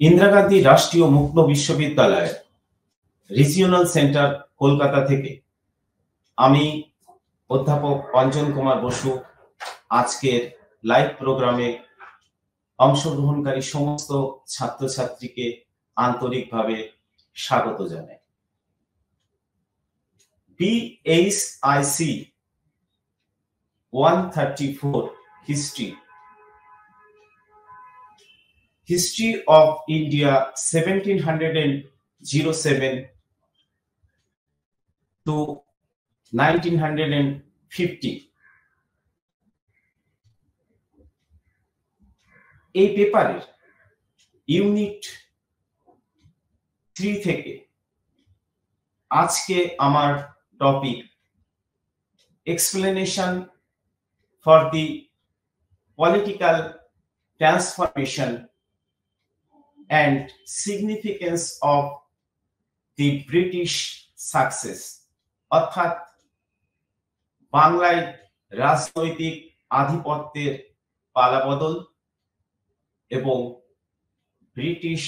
ইন্দিরা গান্ধী রাষ্ট্রীয় মুক্ত বিশ্ববিদ্যালয় রিজিওনাল সেন্টার কলকাতা থেকে আমি অধ্যাপক অঞ্জন কুমার বসু আজকের লাইভ প্রোগ্রামে অংশগ্রহণকারী সমস্ত ছাত্রছাত্রীকে আন্তরিকভাবে স্বাগত জানাই। BHIC 134 History of India 1707 to 1950 এই পেপারের ইউনিট 3 থেকে আজকে আমার topic explanation for the political transformation and significance of the British success অর্থাৎ বাংলায় রাজনৈতিক আধিপত্যের পালাবদল এবং ব্রিটিশ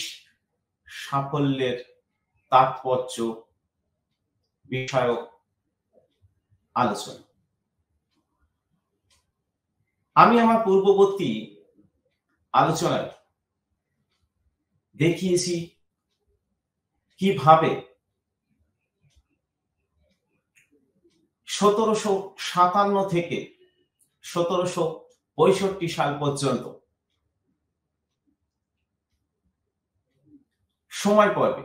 সাফল্যের তাৎপর্য বিষয়ক আলোচনা। আমি আমার পূর্ববর্তী আলোচনায় দেখিয়েছি কিভাবে 1757 থেকে 1765 সাল পর্যন্ত সময় পর্বে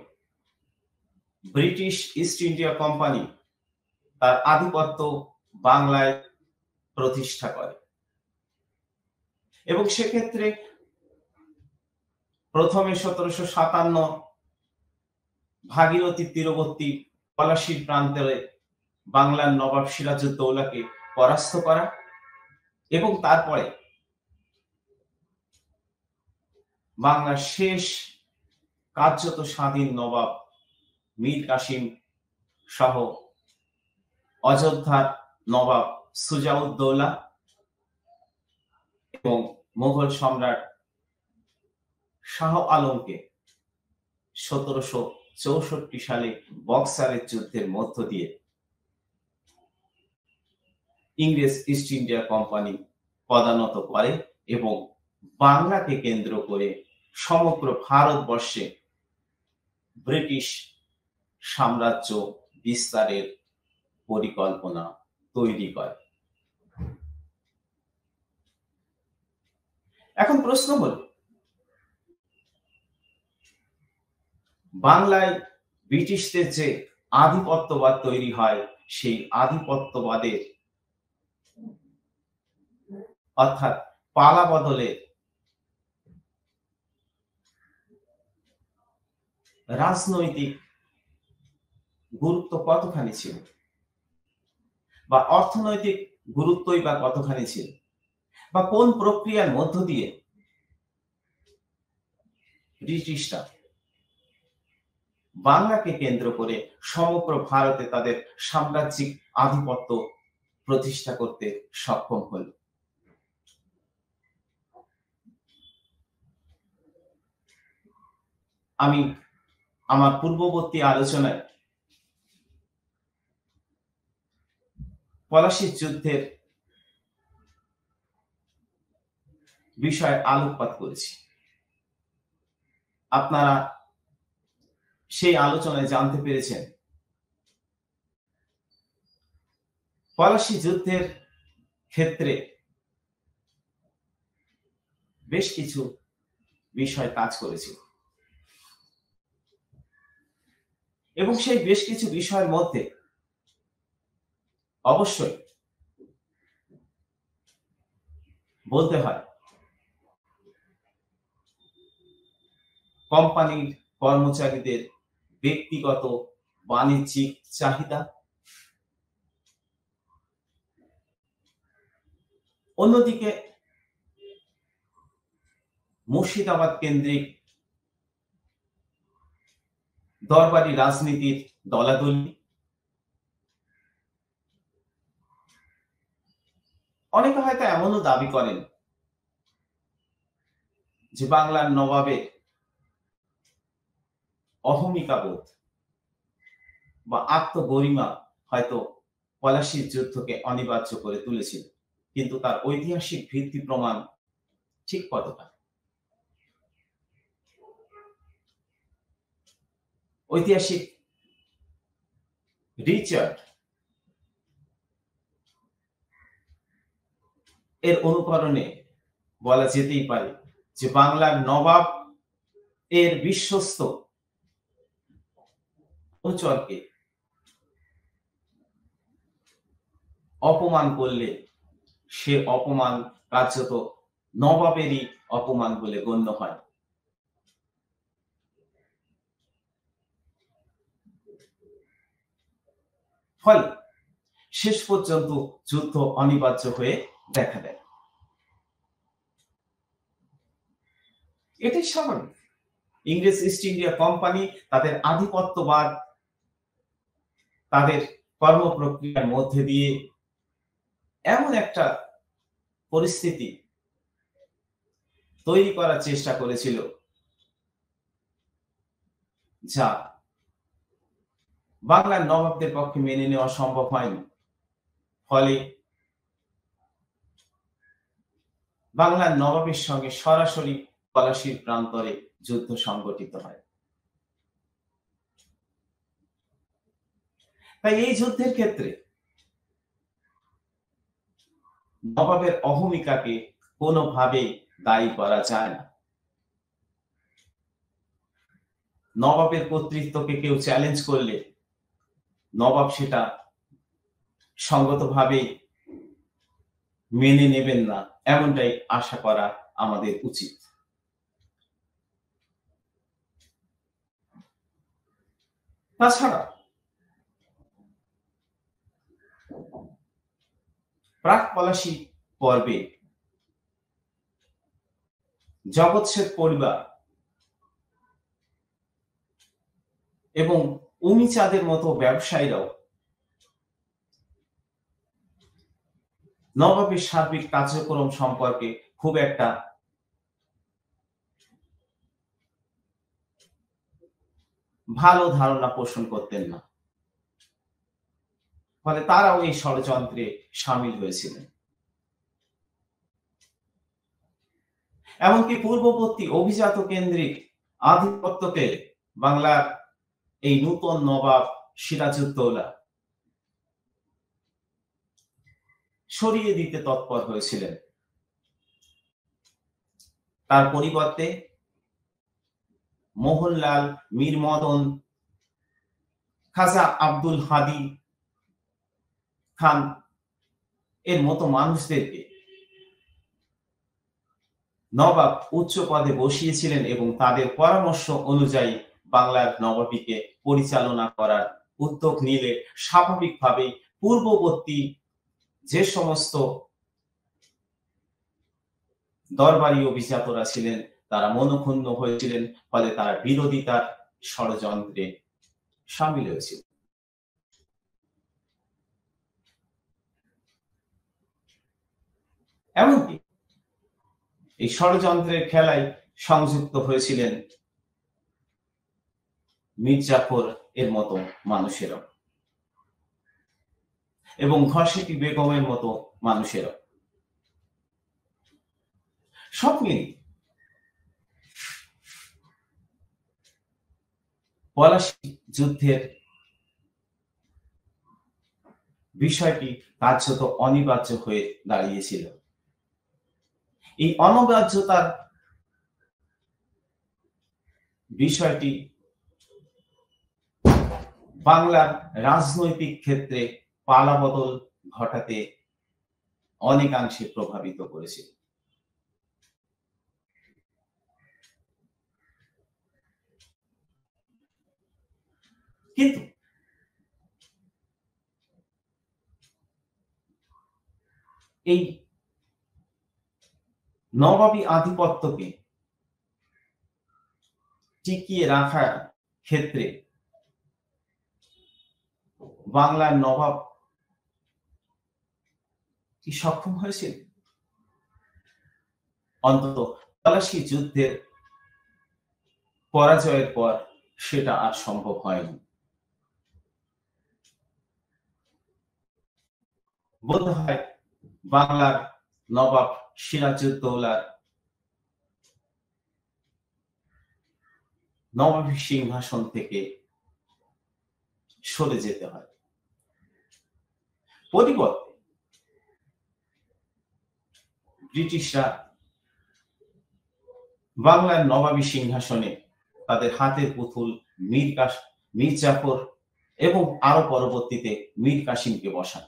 ব্রিটিশ ইস্ট ইন্ডিয়া কোম্পানি তার আধিপত্য বাংলায় প্রতিষ্ঠা করে এবং সেক্ষেত্রে প্রথমে 1757 ভাগীরথী তীরবর্তী পলাশীর প্রান্তরে বাংলার নবাব সিরাজউদ্দৌলাকে পরাস্ত করা এবং তারপরে বাংলার শেষ কার্যত স্বাধীন নবাব মীর কাসিম সহ অযোধ্যার নবাব সুজাউদ্দৌলা এবং মুঘল সম্রাট শাহ আলমকে 1764 সালে বক্সারের যুদ্ধের মধ্য দিয়ে ইংরেজ ইস্ট ইন্ডিয়া কোম্পানি পদানত করে এবং বাংলাকে কেন্দ্র করে সমগ্র ভারতবর্ষে ব্রিটিশ সাম্রাজ্য বিস্তারের পরিকল্পনা তৈরি করে। এখন প্রশ্ন হল, বাংলায় ব্রিটিশদের যে আধিপত্যবাদ তৈরি হয় সেই আধিপত্যবাদের অর্থাৎ পালা বদলের রাজনৈতিক গুরুত্ব কতখানি ছিল বা অর্থনৈতিক গুরুত্বই বা কতখানি ছিল বা কোন প্রক্রিয়ার মধ্য দিয়ে ব্রিটিশরা বাংলাকে কেন্দ্র করে সমগ্র ভারতে তাদের সাম্রাজ্যিক আধিপত্য প্রতিষ্ঠা করতে সক্ষম হল। আমি আমার পূর্ববর্তী আলোচনায় পলাশীর যুদ্ধের বিষয়ে আলোকপাত করেছি। আপনারা সেই আলোচনায় জানতে পেরেছেন পলাশী যুদ্ধের ক্ষেত্রে বেশ কিছু বিষয় কাজ করেছিল এবং সেই বেশ কিছু বিষয়ের মধ্যে অবশ্যই বলতে হয় কোম্পানির কর্মচারীদের ব্যক্তিগত বাণিজ্যিক চাহিদা, অন্যদিকে মুর্শিদাবাদ কেন্দ্রিক দরবারি রাজনীতির দলাদলি, অনেকে হয়তো এমনও দাবি করেন যে বাংলার নবাবের অহমিকাবোধ বা আত্মগরিমা হয়তো পলাশীর যুদ্ধকে অনিবার্য করে তুলেছিল, কিন্তু তার ঐতিহাসিক ভিত্তি প্রমাণ ঠিক কতটা? ঐতিহাসিক রিচার্ড এর অনুকরণে বলা যেতেই পারে যে বাংলার নবাব এর বিশ্বস্ত অনুচরকে অপমান করলে সে অপমান কার্যত নবাবেরই অপমান বলে গণ্য হয়। ফলে শেষ পর্যন্ত যুদ্ধ অনিবার্য হয়ে দেখা দেয়। এটাই স্বাভাবিক। ইংরেজ ইস্ট ইন্ডিয়া কোম্পানি তাদের আধিপত্যবাদ, তাদের কর্মপ্রক্রিয়ার মধ্যে দিয়ে এমন একটা পরিস্থিতি তৈরি করার চেষ্টা করেছিল যা বাংলার নবাবদের পক্ষে মেনে নেওয়া সম্ভব হয়নি। ফলে বাংলার নবাবের সঙ্গে সরাসরি পলাশীর প্রান্তরে যুদ্ধ সংগঠিত হয়। তাই এই যুদ্ধের ক্ষেত্রে নবাবের অহমিকাকে কোনোভাবেই দায়ী করা যায় না। নবাবের কর্তৃত্বকে কেউ চ্যালেঞ্জ করলে নবাব সেটা সঙ্গতভাবে মেনে নেবেন না, এমনটাই আশা করা আমাদের উচিত। তাছাড়া প্রাক পলাশী পর্বে জগৎ শেঠ পরিবার এবং উমিচাঁদের মতো ব্যবসায়ীরাও নবাবের সার্বিক কার্যক্রম সম্পর্কে খুব একটা ভালো ধারণা পোষণ করতেন না। ফলে তারাও এই ষড়যন্ত্রে সামিল হয়েছিলেন। এমনকি পূর্ববর্তী অভিজাত কেন্দ্রিক আধিপত্যকে বাংলার এই নূতন নবাব সিরাজউদ্দৌলা সরিয়ে দিতে তৎপর হয়েছিলেন। তার পরিবর্তে মোহনলাল, মীর মদন, খাজা আব্দুল হাদী খান এর মতো মানুষদেরকে নবাব উচ্চ পদে বসিয়েছিলেন এবং তাদের পরামর্শ অনুযায়ী বাংলার নবাবীকে পরিচালনা করার উদ্যোগ নিলে স্বাভাবিকভাবেই পূর্ববর্তী যে সমস্ত দরবারি অভিজাতরা ছিলেন তারা মনক্ষুণ্ণ হয়েছিলেন। ফলে তারা বিরোধিতার ষড়যন্ত্রে সামিল হয়েছিল। এমনকি এই ষড়যন্ত্রের খেলায় সংযুক্ত হয়েছিলেন মির্জাফর এর মতো মানুষেরা এবং ঘসেটি বেগমের মতো মানুষেরা। সব মিলিয়ে পলাশী যুদ্ধের বিষয়টি কার্যত অনিবার্য হয়ে দাঁড়িয়েছিল। এই অনিবার্যতার বিষয়টি বাংলার রাজনৈতিক ক্ষেত্রে পালাবদল ঘটাতে অনেকাংশে প্রভাবিত করেছিল। কিন্তু এই নবাবী আধিপত্যকে টিকিয়ে রাখার ক্ষেত্রে বাংলার নবাব কি সক্ষম হয়েছিল? অন্তত পলাশী যুদ্ধের পরাজয়ের পর সেটা আর সম্ভব হয়নি। বলতে হয় বাংলার নবাব সিরাজউদ্দৌলার নবাবী সিংহাসন থেকে সরে যেতে হয়। পরিবর্তে ব্রিটিশরা বাংলার নবাবী সিংহাসনে তাদের হাতের পুতুল মীর জাফর এবং আরো পরবর্তীতে মীর কাসিমকে বসান।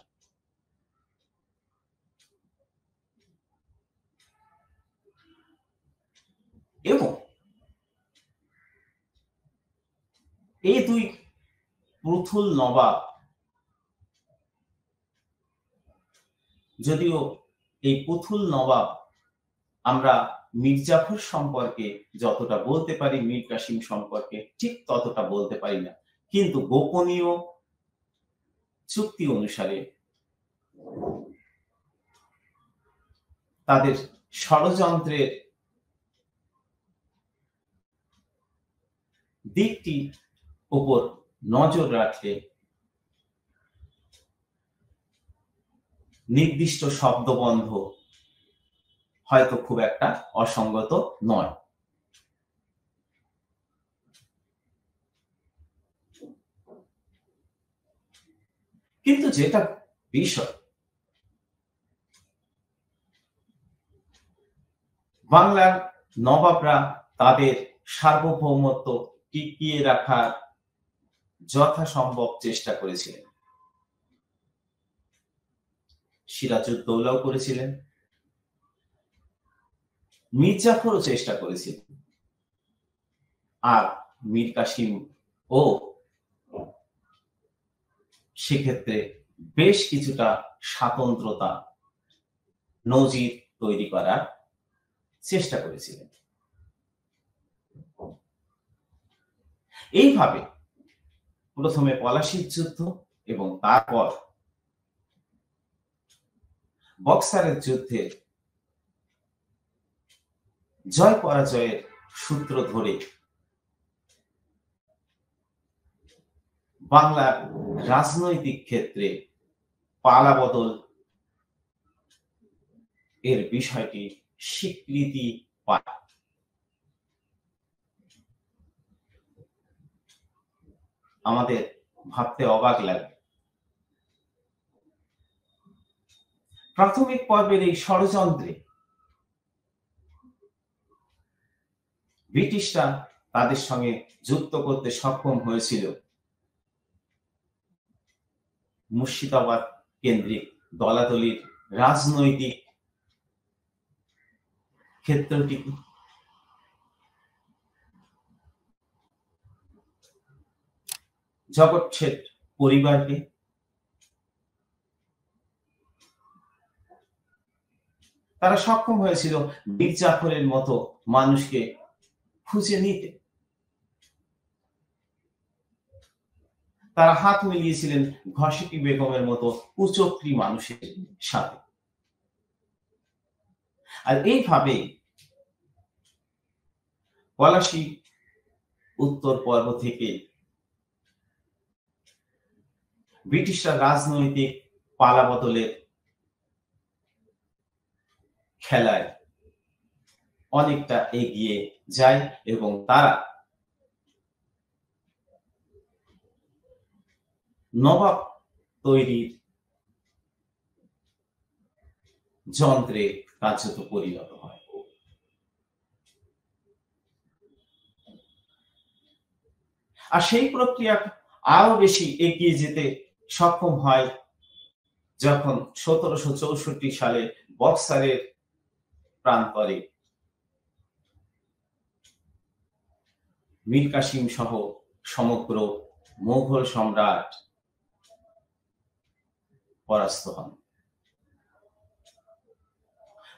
এবং এই দুই পুতুল নবাব, যদিও এই পুতুল নবাব আমরা মীর জাফর সম্পর্কে যতটা বলতে পারি মীর কাসিম সম্পর্কে ঠিক ততটা বলতে পারি না, কিন্তু গোপনীয় চুক্তি অনুসারে তাদের ষড়যন্ত্রের দিকটি উপর নজর রাখলে নির্দিষ্ট শব্দবন্ধ হয়তো খুব একটা অসঙ্গত নয়। কিন্তু যেটা বিষয়, বাংলার নবাবরা তাদের সার্বভৌমত্ব টিকিয়ে রাখার যথাসম্ভব চেষ্টা করেছিলেন। সিরাজউদ্দৌলাও করেছিলেন, মীর জাফরও চেষ্টা করেছিলেন, আর মীর কাসিম ও সেক্ষেত্রে বেশ কিছুটা স্বাতন্ত্রতা নজির তৈরি করার চেষ্টা করেছিলেন। এইভাবে প্রথমে পলাশীর যুদ্ধ এবং তারপর বক্সারের যুদ্ধে জয় পরাজয়ের সূত্র ধরে বাংলার রাজনৈতিক ক্ষেত্রে পালাবদল এর বিষয়টি স্বীকৃতি পায়। আমাদের ভাবতে অবাক লাগে, প্রাথমিক পর্বের এই ষড়যন্ত্রে ব্রিটিশরা তাদের সঙ্গে যুক্ত করতে সক্ষম হয়েছিল মুর্শিদাবাদ কেন্দ্রিক দলাদলির রাজনৈতিক ক্ষেত্রটিকে। জগৎ শেঠ পরিবারকে, তারা সক্ষম হয়েছিল মীর জাফরের মতো মানুষকে খুঁজে নিতে। তারা হাত মিলিয়েছিলেন ঘসেটি বেগমের মতো কুচক্রী মানুষের সাথে। আর এইভাবে পলাশী উত্তর পর্ব থেকে ব্রিটিশরা রাজনৈতিক পালাবদলের খেলায় অনেকটা এগিয়ে যায় এবং তারা নবাব তৈরির যন্ত্রে কার্যত পরিণত হয়। আর সেই প্রক্রিয়া আরো বেশি এগিয়ে যেতে সক্ষম হয় যখন 1764 সালে বক্সারের প্রান্তরে মীর কাসিম সহ সমগ্র মুঘল সম্রাট পরাস্ত হন।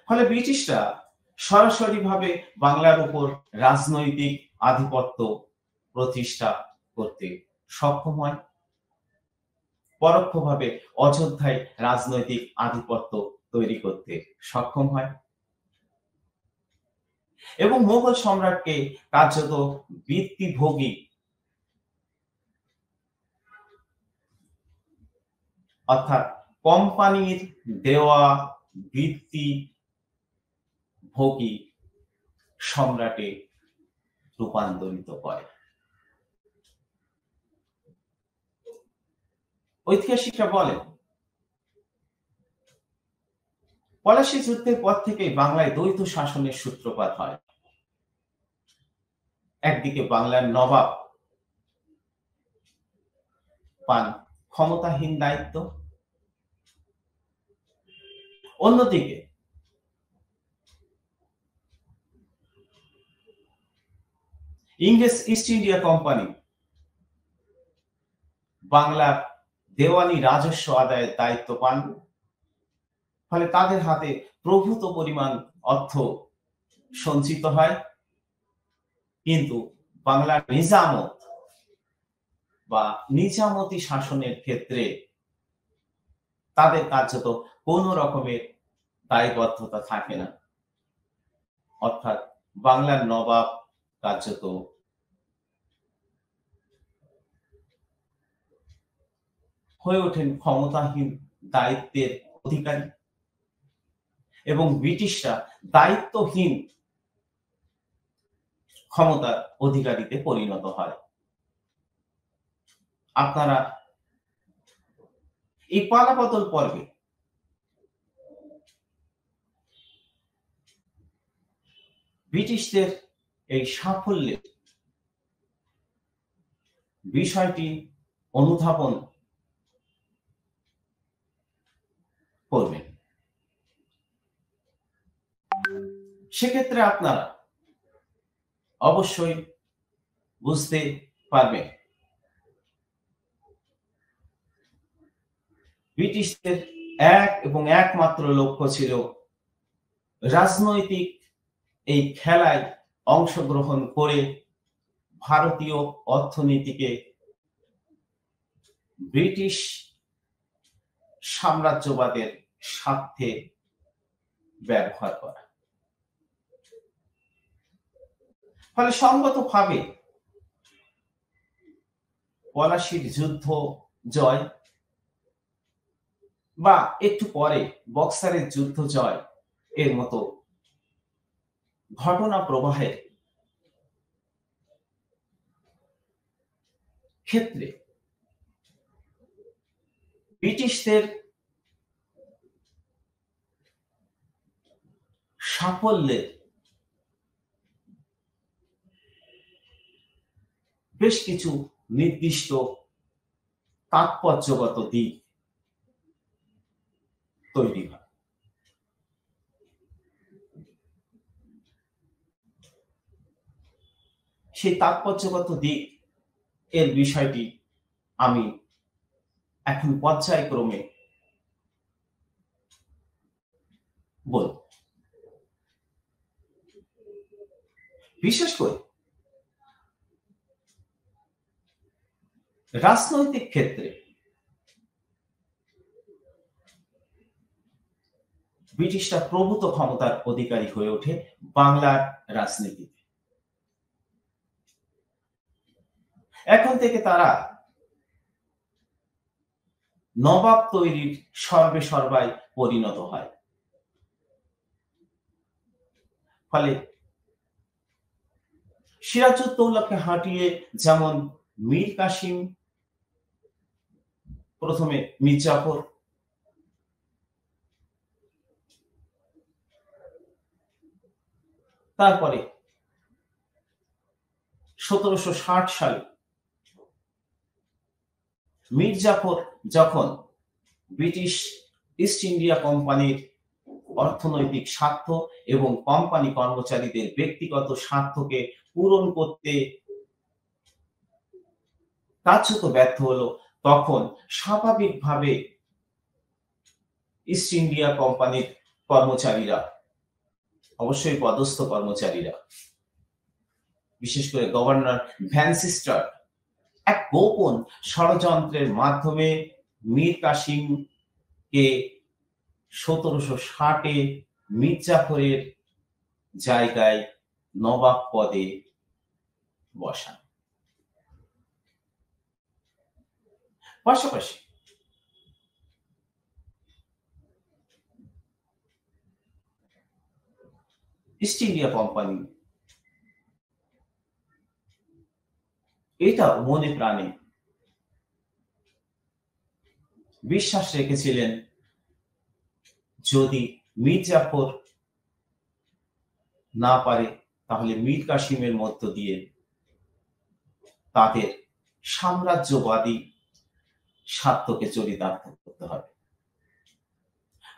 ফলে ব্রিটিশরা সরাসরিভাবে বাংলার উপর রাজনৈতিক আধিপত্য প্রতিষ্ঠা করতে সক্ষম হয়, পরোক্ষভাবে অযোধ্যায় রাজনৈতিক আধিপত্য তৈরি করতে সক্ষম হয় এবং মোগল সম্রাটকে কার্যত বৃত্তিভোগী অর্থাৎ কোম্পানির দেওয়া বৃত্তিভোগী সম্রাটে রূপান্তরিত করে। ঐতিহাসিকরা বলেন পলাশী যুদ্ধের পর থেকেই বাংলায় দ্বৈত শাসনের সূত্রপাত হয়। একদিকে বাংলার নবাব পান ক্ষমতাহীন দায়িত্ব, অন্যদিকে ইংরেজ ইস্ট ইন্ডিয়া কোম্পানি বাংলার দেওয়ানি রাজস্ব আদায়ের দায়িত্ব পান। ফলে তাদের হাতে প্রভূত পরিমাণ অর্থ সঞ্চিত হয়, কিন্তু বাংলার নিজামত বা নিজামতি শাসনের ক্ষেত্রে তাদের কার্যত কোনো রকমের দায়বদ্ধতা থাকে না। অর্থাৎ বাংলার নবাব কার্যত হয়ে ওঠেন ক্ষমতাহীন দায়িত্বের অধিকারী এবং ব্রিটিশরা দায়িত্বহীন ক্ষমতার অধিকারীতে পরিণত হয়। আপনারা এই পালাবদল পর্বে ব্রিটিশদের এই সাফল্যের বিষয়টি অনুধাবন করবেন। সেক্ষেত্রে আপনারা অবশ্যই বুঝতে পারবেন ব্রিটিশদের এক এবং একমাত্র লক্ষ্য ছিল রাজনৈতিক এই খেলায় অংশগ্রহণ করে ভারতীয় অর্থনীতিকে ব্রিটিশ সাম্রাজ্যবাদের স্বার্থে ব্যবহার করা। ফলে সঙ্গতভাবে পলাশীর যুদ্ধ জয় বা একটু পরে বক্সারের যুদ্ধ জয় এর মতো ঘটনা প্রবাহের ক্ষেত্রে ব্রিটিশদের সাফল্যের বেশ কিছু নির্দিষ্ট তাৎপর্যগত দিক তৈরি হয়। সেই তাৎপর্যগত দিক এর বিষয়টি আমি এখন পর্যায়ক্রমে বলব। বিশেষ করে রাজনৈতিক ক্ষেত্রে ব্রিটিশরা প্রভূত ক্ষমতার অধিকারী হয়ে ওঠে বাংলার রাজনীতিতে। এখন থেকে তারা নবাব তৈরির সর্বে সর্বায় পরিণত হয়। ফলে সিরাজউদ্দৌলাকে হাঁটিয়ে যেমন মীর কাসিম, প্রথমে মীর জাফর, তারপরে 1760 সালে মীর জাফর যখন ব্রিটিশ ইস্ট ইন্ডিয়া কোম্পানির অর্থনৈতিক স্বার্থ এবং কোম্পানি কর্মচারীদের ব্যক্তিগত স্বার্থকে পূরণ করতে কার্যত ব্যর্থ হলো, তখন স্বাভাবিকভাবে ইস্ট ইন্ডিয়া কোম্পানির কর্মচারীরা, অবশ্যই পদস্থ কর্মচারীরা, বিশেষ করে গভর্নর ভ্যানসিস্টার এক গোপন ষড়যন্ত্রের মাধ্যমে মীর কাসিমকে 1760-এ মীর জাফরের জায়গায় নবাব পদে বসান। পাশাপাশি ইস্ট ইন্ডিয়া কোম্পানি এটা মনে প্রাণে বিশ্বাস রেখেছিলেন যদি মীর জাফর না পারে তাহলে মীর কাসিমের মধ্য দিয়ে তাদের সাম্রাজ্যবাদী স্বার্থকে চরিতার্থ করতে হবে,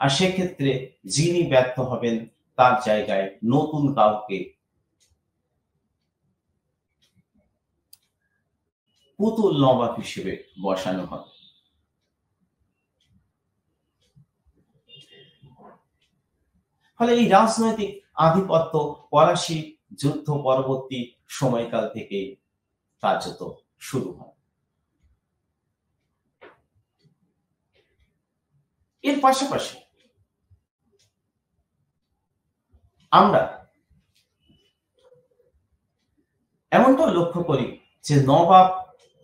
আর সেক্ষেত্রে যিনি ব্যর্থ হবেন তার জায়গায় নতুন কাউকে পুতুল নবাব হিসেবে বসানো হবে। ফলে এই রাজনৈতিক আধিপত্য পলাশী যুদ্ধ পরবর্তী সময়কাল থেকে কার্যত শুরু হয়। এর পাশাপাশি আমরা এমনটাও লক্ষ্য করি যে নবাব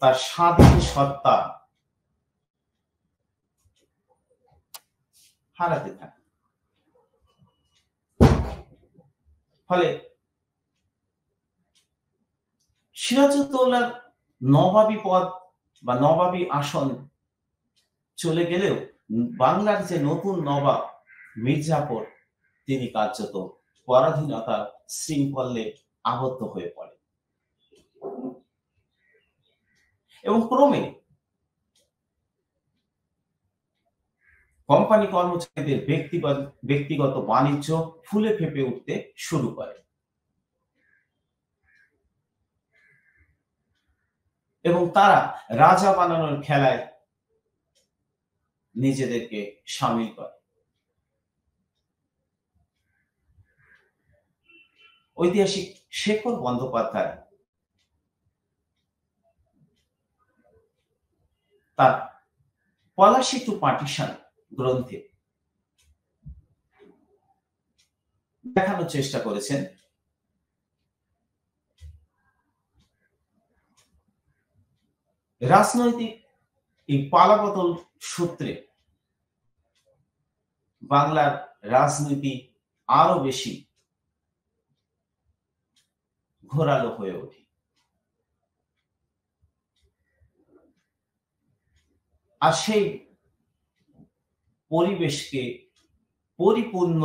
তার স্বাধীন সত্তা হারাতে থাকে। ফলে সিরাজউদ্দৌলার নবাবী পদ বা নবাবী আসন চলে গেলেও বাংলার যে নতুন নবাব মীর জাফর তিনি কার্যত পরাধীনতার শৃঙ্খলে আবদ্ধ হয়ে পড়ে এবং ক্রমে কোম্পানি কর্মচারীদের ব্যক্তিগত বাণিজ্য ফুলে ফেঁপে উঠতে শুরু করে এবং তারা রাজা বানানোর খেলায় নিজেদেরকে সামিল করে। ঐতিহাসিক শেখর বন্দ্যোপাধ্যায় তার পলাশী টু পার্টিশন গ্রন্থে দেখানোর চেষ্টা করেছেন রাজনৈতিক এই পালাবদল সূত্রে বাংলার রাজনীতি আরো বেশি ঘোরালো হয়ে ওঠে। আর সেই পরিবেশকে পরিপূর্ণ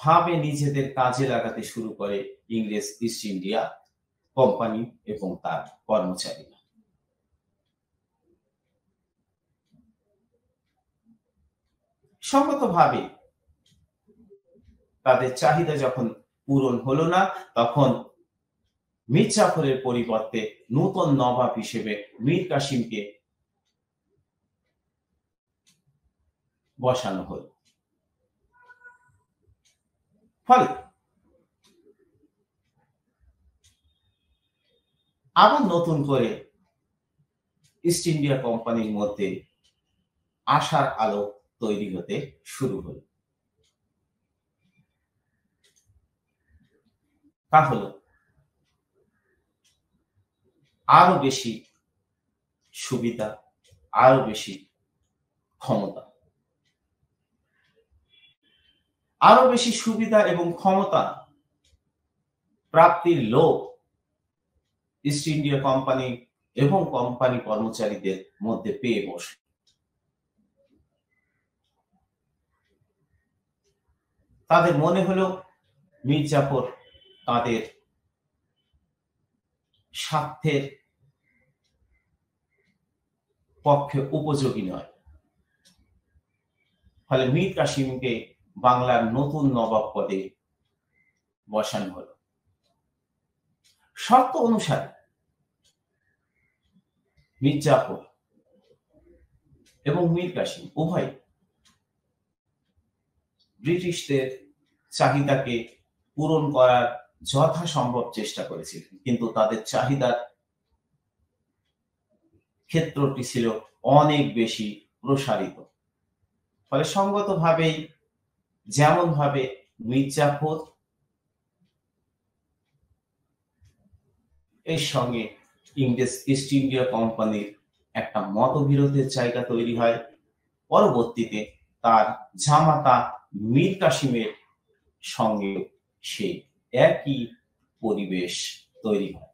ভাবে নিজেদের কাজে লাগাতে শুরু করে ইংরেজ ইস্ট ইন্ডিয়া কোম্পানি এবং তার কর্মচারীরা। সঙ্গতভাবে তাদের চাহিদা যখন পূরণ হলো না তখন মীর জাফরের পরিবর্তে নতুন নবাব হিসেবে মীর কাসিমকে বসানো হলো। ফলে আবার নতুন করে ইস্ট ইন্ডিয়া কোম্পানির মধ্যে আশার আলো তৈরি হতে শুরু হলো। তা হলো আরো বেশি সুবিধা, আরো বেশি ক্ষমতা, আরো বেশি সুবিধা এবং ক্ষমতা প্রাপ্তির লোভ ইস্ট ইন্ডিয়া কোম্পানি এবং কোম্পানি কর্মচারীদের মধ্যে পেয়ে বসে। তাদের মনে হলো মীর জাফর তাদের স্বার্থের পক্ষে উপযোগী নয়। ফলে মীর কাসিমকে বাংলার নতুন নবাব পদে বসানো হলো। শর্ত অনুসারে মীর জাফর এবং মীর কাসিম উভয় ব্রিটিশদের চাহিদাকে পূরণ করার যথাসম্ভব চেষ্টা করেছিলেন, কিন্তু তাদের চাহিদার ক্ষেত্রটি ছিল অনেক বেশি প্রসারিত। ফলে সঙ্গতভাবেই যেমন ভাবে মীর জাফর এর সঙ্গে ইংরেজ ইস্ট ইন্ডিয়া কোম্পানির একটা মতবিরোধের জায়গা তৈরি হয়, পরবর্তীতে তার জামাতা মীর কাসিমের সঙ্গে সেই একই পরিবেশ তৈরি হয়।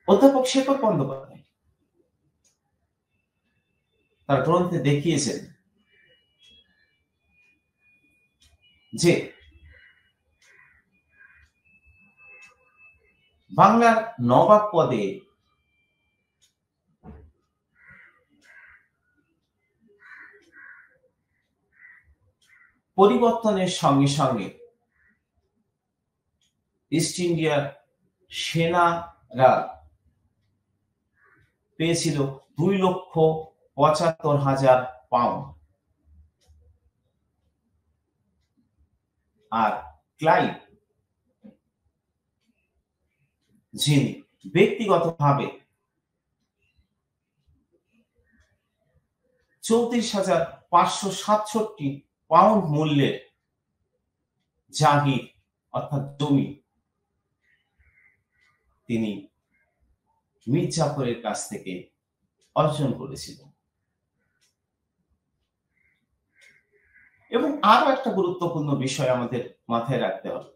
অধ্যাপক শেখর বন্দ্যোপাধ্যায় তার গ্রন্থে দেখিয়েছেন যে বাংলার নবাব পদে পরিবর্তনের সঙ্গে সঙ্গে ইস্ট ইন্ডিয়ার সেনারা পেয়েছিল 2,75,000 পাউন্ড, আর ক্লাইভ যিনি ব্যক্তিগতভাবে 34,567 পাউন্ড মূল্যের জাগির অর্থাৎ জমি তিনি মীর জাফরের কাছ থেকে অর্জন করেছিলেন। এবং আরো একটা গুরুত্বপূর্ণ বিষয় আমাদের মাথায় রাখতে হবে,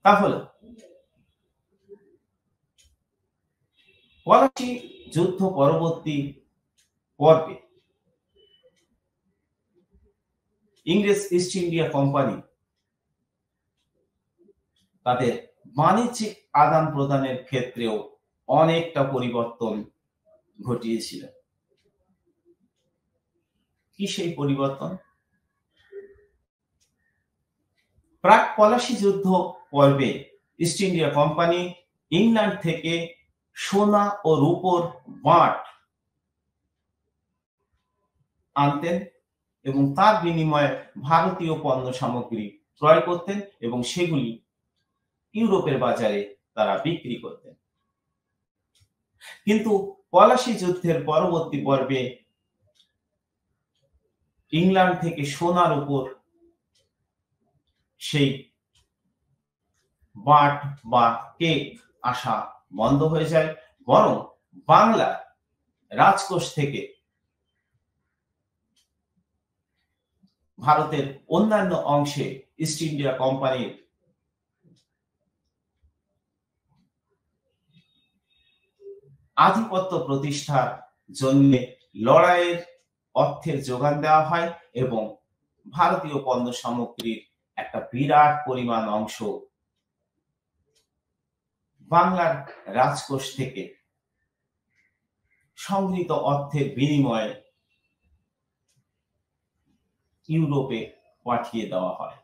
তা হল পলাশী যুদ্ধ পরবর্তী পর্বে ইংরেজ ইস্ট ইন্ডিয়া কোম্পানি তাদের বাণিজ্যিক আদান প্রদানের ক্ষেত্রেও অনেকটা পরিবর্তন ঘটিয়েছিল। কি সেই পরিবর্তন? প্রাক পলাশী যুদ্ধ পর্বে ইস্ট ইন্ডিয়া কোম্পানি ইংল্যান্ড থেকে সোনা ও রূপোর বাঁট আনতেন এবং তার বিনিময়ে ভারতীয় পণ্য সামগ্রী ক্রয় করতেন এবং সেগুলি ইউরোপের বাজারে তারা বিক্রি করতেন। কিন্তু পলাশী যুদ্ধের পরবর্তী পর্বে ইংল্যান্ড থেকে সোনার উপর সেই বাট বা কেক আসা বন্ধ হয়ে যায়, বরং বাংলা রাজকোষ থেকে ভারতের অন্যান্য অংশে ইস্ট ইন্ডিয়া কোম্পানির আধিপত্য প্রতিষ্ঠার জন্য লড়াইয়ের অর্থের যোগান দেওয়া হয় এবং ভারতীয় পণ্য সামগ্রীর একটা বিরাট পরিমাণ অংশ বাংলার রাজকোষ থেকে সংগৃহীত অর্থের বিনিময়ে ইউরোপে পাঠিয়ে দেওয়া হয়,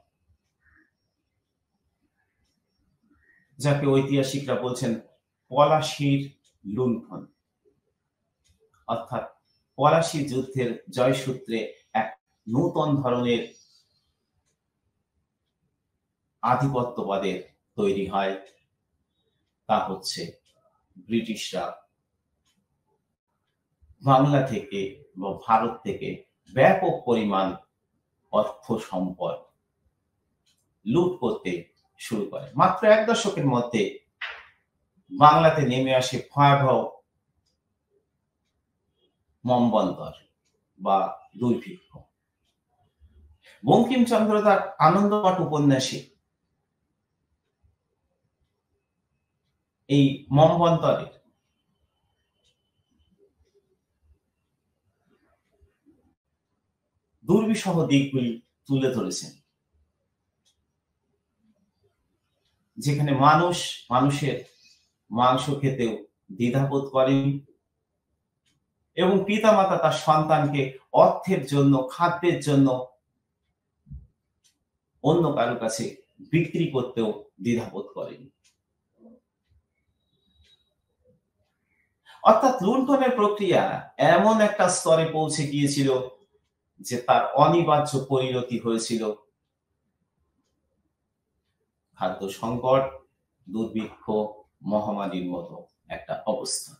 যাকে ঐতিহাসিকরা বলছেন পলাশীর লুণ্ঠন। অর্থাৎ পলাশী যুদ্ধের জয়সূত্রে এক নূতন ধরনের আধিপত্যবাদের তৈরি হয়, তা হচ্ছে ব্রিটিশরা বাংলা থেকে বা ভারত থেকে ব্যাপক পরিমাণ অর্থ সম্পদ লুট করতে শুরু করে। মাত্র 1 দশকের মধ্যে বাংলাতে নেমে আসে ভয়াবহ মমবন্তর বা দুর্ভিক্ষ। বঙ্কিমচন্দ্র তার আনন্দমঠ উপন্যাসে এই মমবন্তরের দুর্বিষহ দিকগুলি তুলে ধরেছেন, যেখানে মানুষের মাংস খেতেও দ্বিধাবোধ করেনি এবং পিতামাতা তার সন্তানকে অর্থের জন্য, খাদ্যের জন্য অন্য কারো কাছে বিক্রি করতেও দ্বিধাবোধ করেনি। অর্থাৎ লুণ্ঠনের প্রক্রিয়া এমন একটা স্তরে পৌঁছে গিয়েছিল যে তার অনিবার্য পরিণতি হয়েছিল খাদ্য সংকট, দুর্ভিক্ষ, মহামারীর মতো একটা অবস্থা।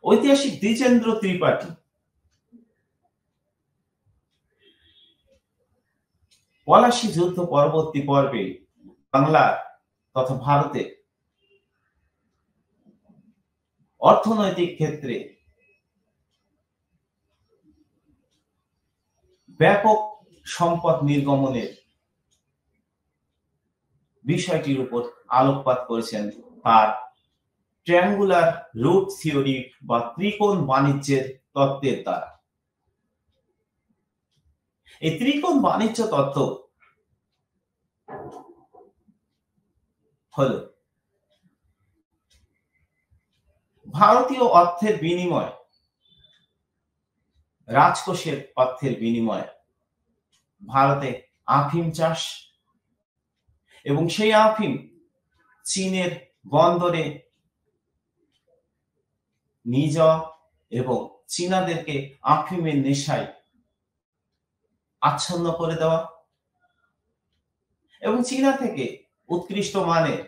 ঐতিহাসিক দ্বিজেন্দ্র ত্রিপাঠী পলাশী যুদ্ধ পরবর্তী পর্বে বাংলা তথা ভারতে অর্থনৈতিক ক্ষেত্রে ব্যাপক সম্পদ নির্গমনের বিষয়টির উপর আলোকপাত করেছেন তার ট্রায়াঙ্গুলার রুট থিওরি বা ত্রিকোণ বাণিজ্যের তত্ত্বের দ্বারা। এই ত্রিকোণ বাণিজ্য তত্ত্ব হল ভারতীয় অর্থের বিনিময়, রাজকোষের অর্থের বিনিময় ভারতে আফিম চাষ এবং সেই আফিম চীনের বন্দরে নিয়ে যাওয়া এবং চীনাদেরকে আফিমের নেশায় আচ্ছন্ন করে দেওয়া এবং চীনা থেকে উৎকৃষ্ট মানের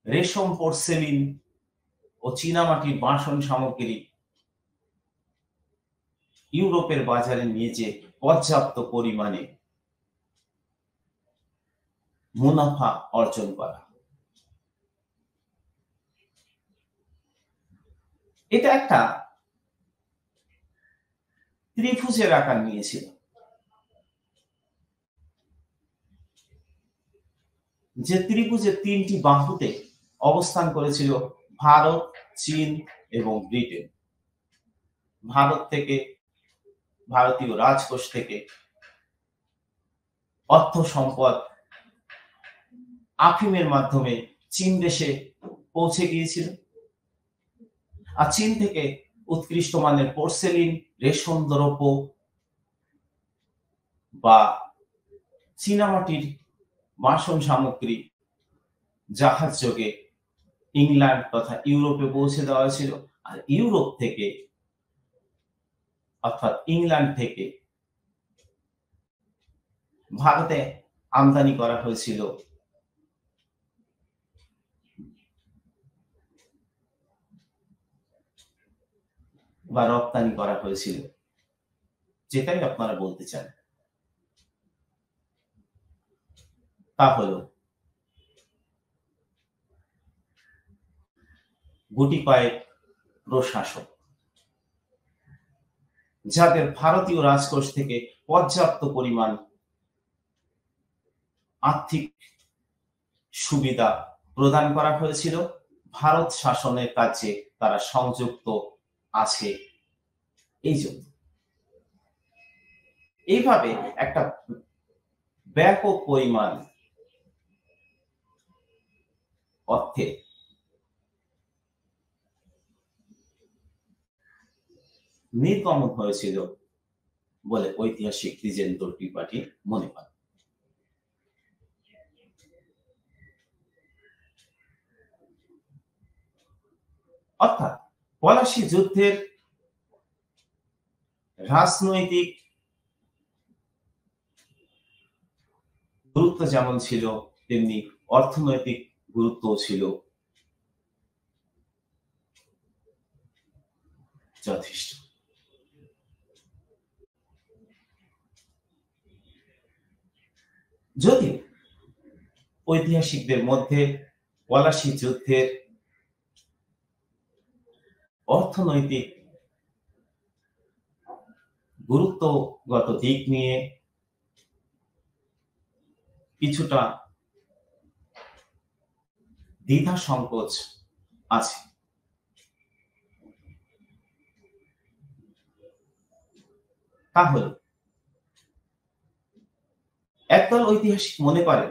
রেশম, পোর্সেলিন ও চীনামাটির বাসন সামগ্রী ইউরোপের বাজারে নিয়ে যে পর্যাপ্ত পরিমাণে মুনাফা অর্জন করা। এটা একটা ত্রিভুজের আকার নিয়েছিল। যে ত্রিভুজের তিনটি বাহুতে অবস্থান করেছিল ভারত, চীন এবং ব্রিটেন। ভারত থেকে, ভারতীয় রাজকোষ থেকে অর্থ সম্পদ আফিমের মাধ্যমে চীন দেশে পৌঁছে গিয়েছিল, আর চীন থেকে উৎকৃষ্ট মানের পোর্সেলিন, রেশম দ্রব্য বা চীনামাটির বাসন সামগ্রী জাহাজ যোগে ইংল্যান্ড তথা ইউরোপে পৌঁছে দেওয়া হয়েছিল। আর ইউরোপ থেকে অর্থাৎ ইংল্যান্ড থেকে ভারতে আমদানি করা হয়েছিল বা রপ্তানি করা হয়েছিল, যেটাই আপনারা বলতে চান, তা হলো গুটি কয়েক প্রশাসক, যাদের ভারতীয় রাজকোষ থেকে পর্যাপ্ত পরিমাণ আর্থিক সুবিধা প্রদান করা হয়েছিল। ভারত শাসনের কাজে তারা সংযুক্ত আছে। এই জন্য এইভাবে একটা ব্যাপক পরিমাণ অর্থে নির্গমন হয়েছিল বলে ঐতিহাসিক দ্বিজেন্দ্র ত্রিপাঠী মনে করেন। অর্থাৎ পলাশী যুদ্ধের রাজনৈতিক গুরুত্ব যেমন ছিল, তেমনি অর্থনৈতিক গুরুত্বও ছিল যথেষ্ট। যদি ঐতিহাসিকদের মধ্যে পলাশী যুদ্ধের অর্থনৈতিক গুরুত্বগত দিক নিয়ে কিছুটা দ্বিধা সংকোচ আছে, তাহলে একদল ঐতিহাসিক মনে করেন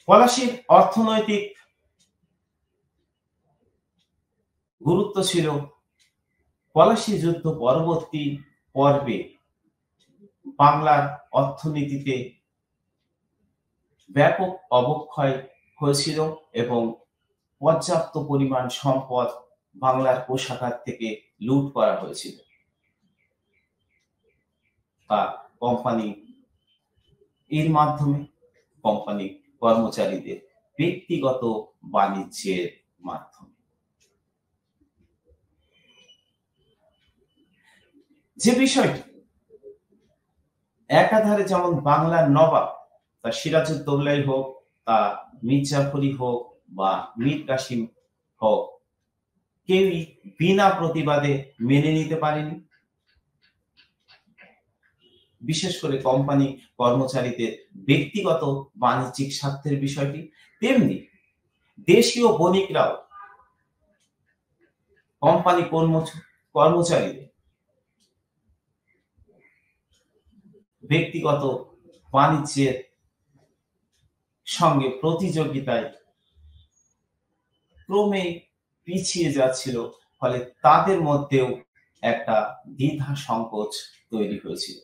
পলাশীর অর্থনৈতিক গুরুত্ব ছিল পলাশী যুদ্ধ পরবর্তী পর্বে বাংলার অর্থনীতিতে ব্যাপক অবক্ষয় হয়েছিল এবং পর্যাপ্ত পরিমাণ সম্পদ বাংলার কোষাগার থেকে লুট করা হয়েছিল। তা কোম্পানি এর মাধ্যমে, কোম্পানি কর্মচারীদের ব্যক্তিগত বাণিজ্যের মাধ্যমে। যে বিষয়টি একাধারে যেমন বাংলার নবাব, তা সিরাজউদ্দৌলাই হোক, তা মীর জাফরি হোক বা মীর কাসিম হোক, কেউই বিনা প্রতিবাদে মেনে নিতে পারেনি। বিশেষ করে কোম্পানি কর্মচারীদের ব্যক্তিগত বাণিজ্যিক স্বার্থের বিষয়টি, তেমনি দেশীয় বণিকরাও কোম্পানি কর্মচারীদের ব্যক্তিগত বাণিজ্যের সঙ্গে প্রতিযোগিতায় ক্রমে পিছিয়ে যাচ্ছিল, ফলে তাদের মধ্যেও একটা দ্বিধা সংকোচ তৈরি হয়েছিল।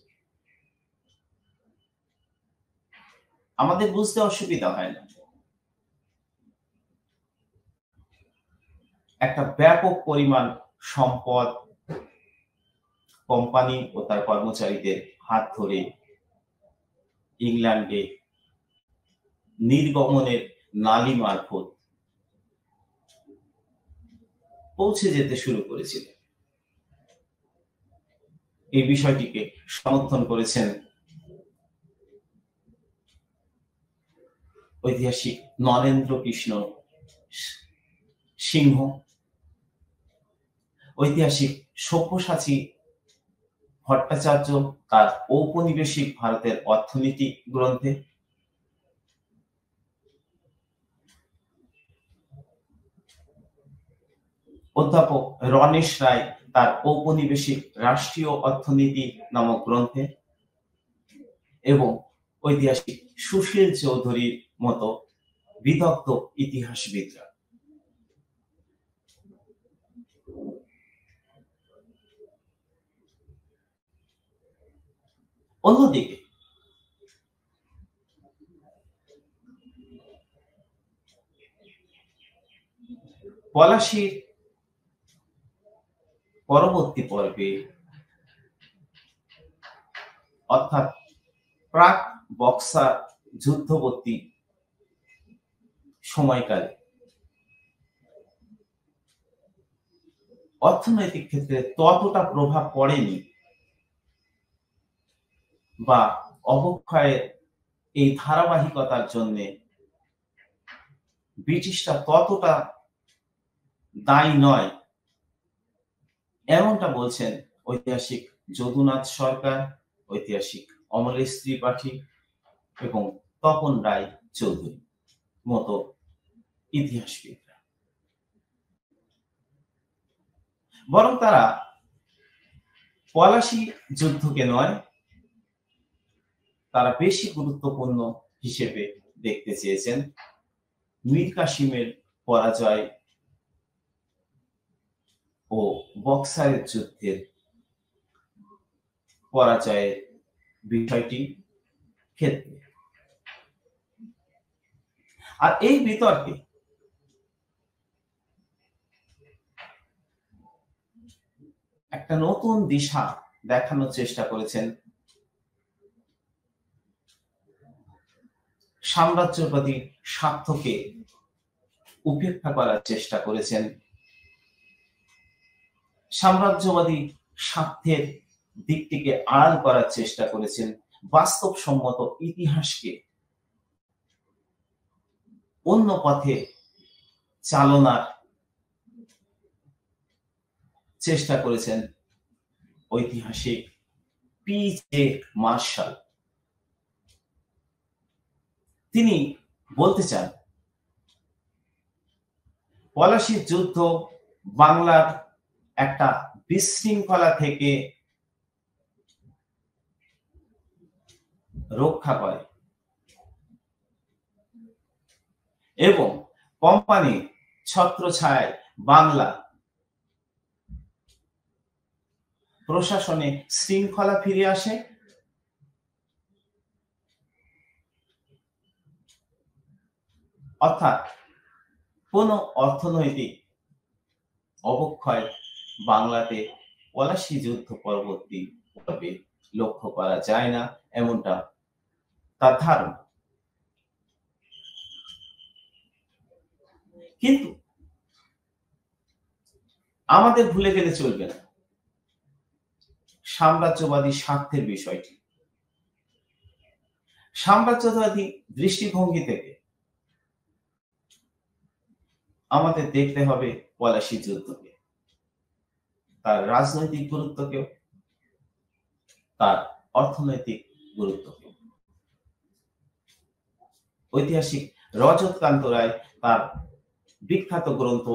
আমাদের বুঝতে অসুবিধা হয় না, একটা ব্যাপক পরিমাণ সম্পদ কোম্পানি ও তার কর্মচারীদের হাত ধরে ইংল্যান্ডে নির্গমনের নালী মারফত পৌঁছে যেতে শুরু করেছিল। এই বিষয়টিকে সমর্থন করেছেন ঐতিহাসিক নরেন্দ্র কৃষ্ণ সিংহ, ঐতিহাসিক সব্যসাচী ভট্টাচার্য তার ঔপনিবেশিক ভারতের অর্থনীতি গ্রন্থে, অধ্যাপক রণেশ রায় তার ঔপনিবেশিক রাষ্ট্রীয় অর্থনীতি নামক গ্রন্থে, এবং ঐতিহাসিক সুশীল চৌধুরীর মতো বিদগ্ধ ইতিহাসবিদরা। অন্যদিকে পলাশীর পরবর্তী পর্বে, অর্থাৎ প্রাক বক্সার যুদ্ধবর্তী সময়কালে অর্থনৈতিক ক্ষেত্রে ততটা প্রভাব পড়েনি, বা অবক্ষয়ের এই ধারাবাহিকতার জন্য ব্রিটিশরা ততটা দায়ী নয়, এমনটা বলছেন ঐতিহাসিক যদুনাথ সরকার, ঐতিহাসিক অমলেশ ত্রিপাঠী এবং তপন রায় চৌধুরী মতো ইতিহাসবিদরা। বরং তারা পলাশী যুদ্ধকে নয়, তারা বেশি গুরুত্বপূর্ণ হিসেবে দেখতে চেয়েছেন মীর কাসিমের পরাজয় ও বক্সারের যুদ্ধের পরাজয়ের বিষয়টি ক্ষেত্রে। আর এই বিতর্কে একটা নতুন দিশা দেখানোর চেষ্টা করেছেন সাম্রাজ্যবাদী স্বার্থকে উপেক্ষা করার চেষ্টা করেছেন, সাম্রাজ্যবাদী স্বার্থের দিকটিকে আড়াল করার চেষ্টা করেছেন, বাস্তবসম্মত ইতিহাসকে অন্য পথে চালনার চেষ্টা করেছেন ঐতিহাসিক পি.জে. মার্শাল। তিনি বলতে চান পলাশীর যুদ্ধ বাংলার একটা বিশৃঙ্খলা থেকে রক্ষা করে এবং কোম্পানির ছত্রছায়ায় বাংলা প্রশাসনে শৃঙ্খলা ফিরে আসে, অর্থাৎ কোন অর্থনৈতিক অবক্ষয় বাংলাতে পলাশী যুদ্ধ পরবর্তী পর্বে লক্ষ্য করা যায় না, এমনটা তার ধারণা। কিন্তু আমাদের ভুলে গেলে চলবে না সাম্রাজ্যবাদী স্বার্থের বিষয়টি। সাম্রাজ্যবাদী দৃষ্টিভঙ্গি থেকে আমাদের দেখতে হবে পলাশী যুদ্ধকে, তার রাজনৈতিক গুরুত্বকেও, তার অর্থনৈতিক গুরুত্বকেও। ঐতিহাসিক রজতকান্ত রায় তার বিখ্যাত গ্রন্থ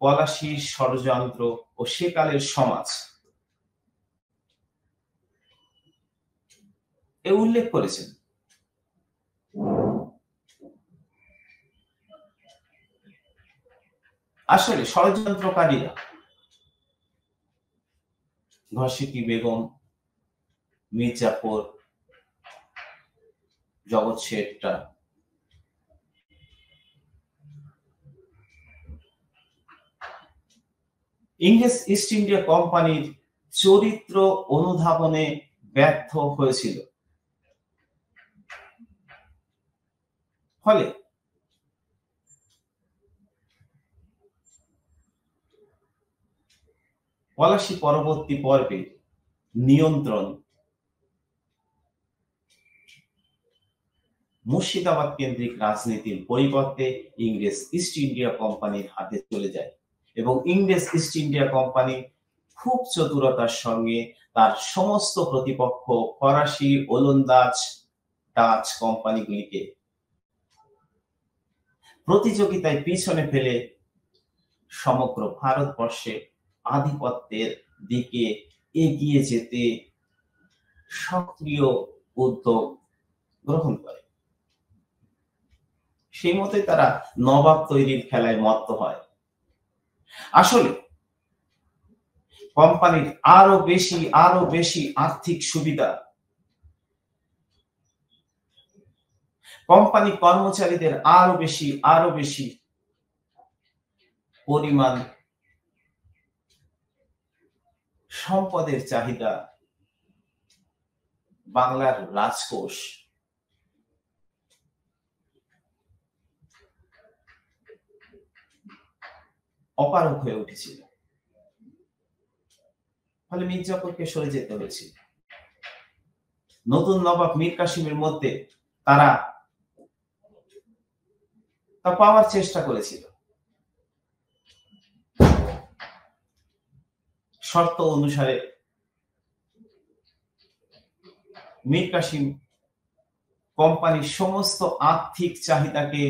পলাশীর ষড়যন্ত্র ও সেকালের সমাজ এ উল্লেখ করেছেন আসলে ষড়যন্ত্রকারীরা ঘসেকি বেগম, মির্জাফর, জগৎ শেঠরা ইংরেজ ইস্ট ইন্ডিয়া কোম্পানির চরিত্র অনুধাবনে ব্যর্থ হয়েছিল। ফলে পলাশী পরবর্তী পর্বে নিয়ন্ত্রণ মুর্শিদাবাদ কেন্দ্রিক রাজনীতির পরিবর্তে ইংরেজ ইস্ট ইন্ডিয়া কোম্পানির হাতে চলে যায় এবং ইংরেজ ইস্ট ইন্ডিয়া কোম্পানি খুব চতুরতার সঙ্গে তার সমস্ত প্রতিপক্ষ ফরাসি, ওলন্দাজ, ডাচ কোম্পানিগুলিকে প্রতিযোগিতায় পিছনে ফেলে সমগ্র ভারতবর্ষে আধিপত্যের দিকে এগিয়ে যেতে সক্রিয় উদ্যোগ গ্রহণ করে। সেই মতোই তারা নবাব তৈরির খেলায় মত্ত হয়। আসলে কোম্পানির আরো বেশি আর্থিক সুবিধা, কোম্পানি কর্মচারীদের আরো বেশি পরিমাণ সম্পদের চাহিদা, বাংলার রাজকোষ অপারগ হয়ে উঠেছিল। ফলে মির্জাফরকে সরে যেতে হয়েছিল। নতুন নবাব মীর কাসিমের মধ্যে তারা তা পাওয়ার চেষ্টা করেছিল। শর্ত অনুসারে মীর কাসিম কোম্পানির সমস্ত আর্থিক চাহিদাকে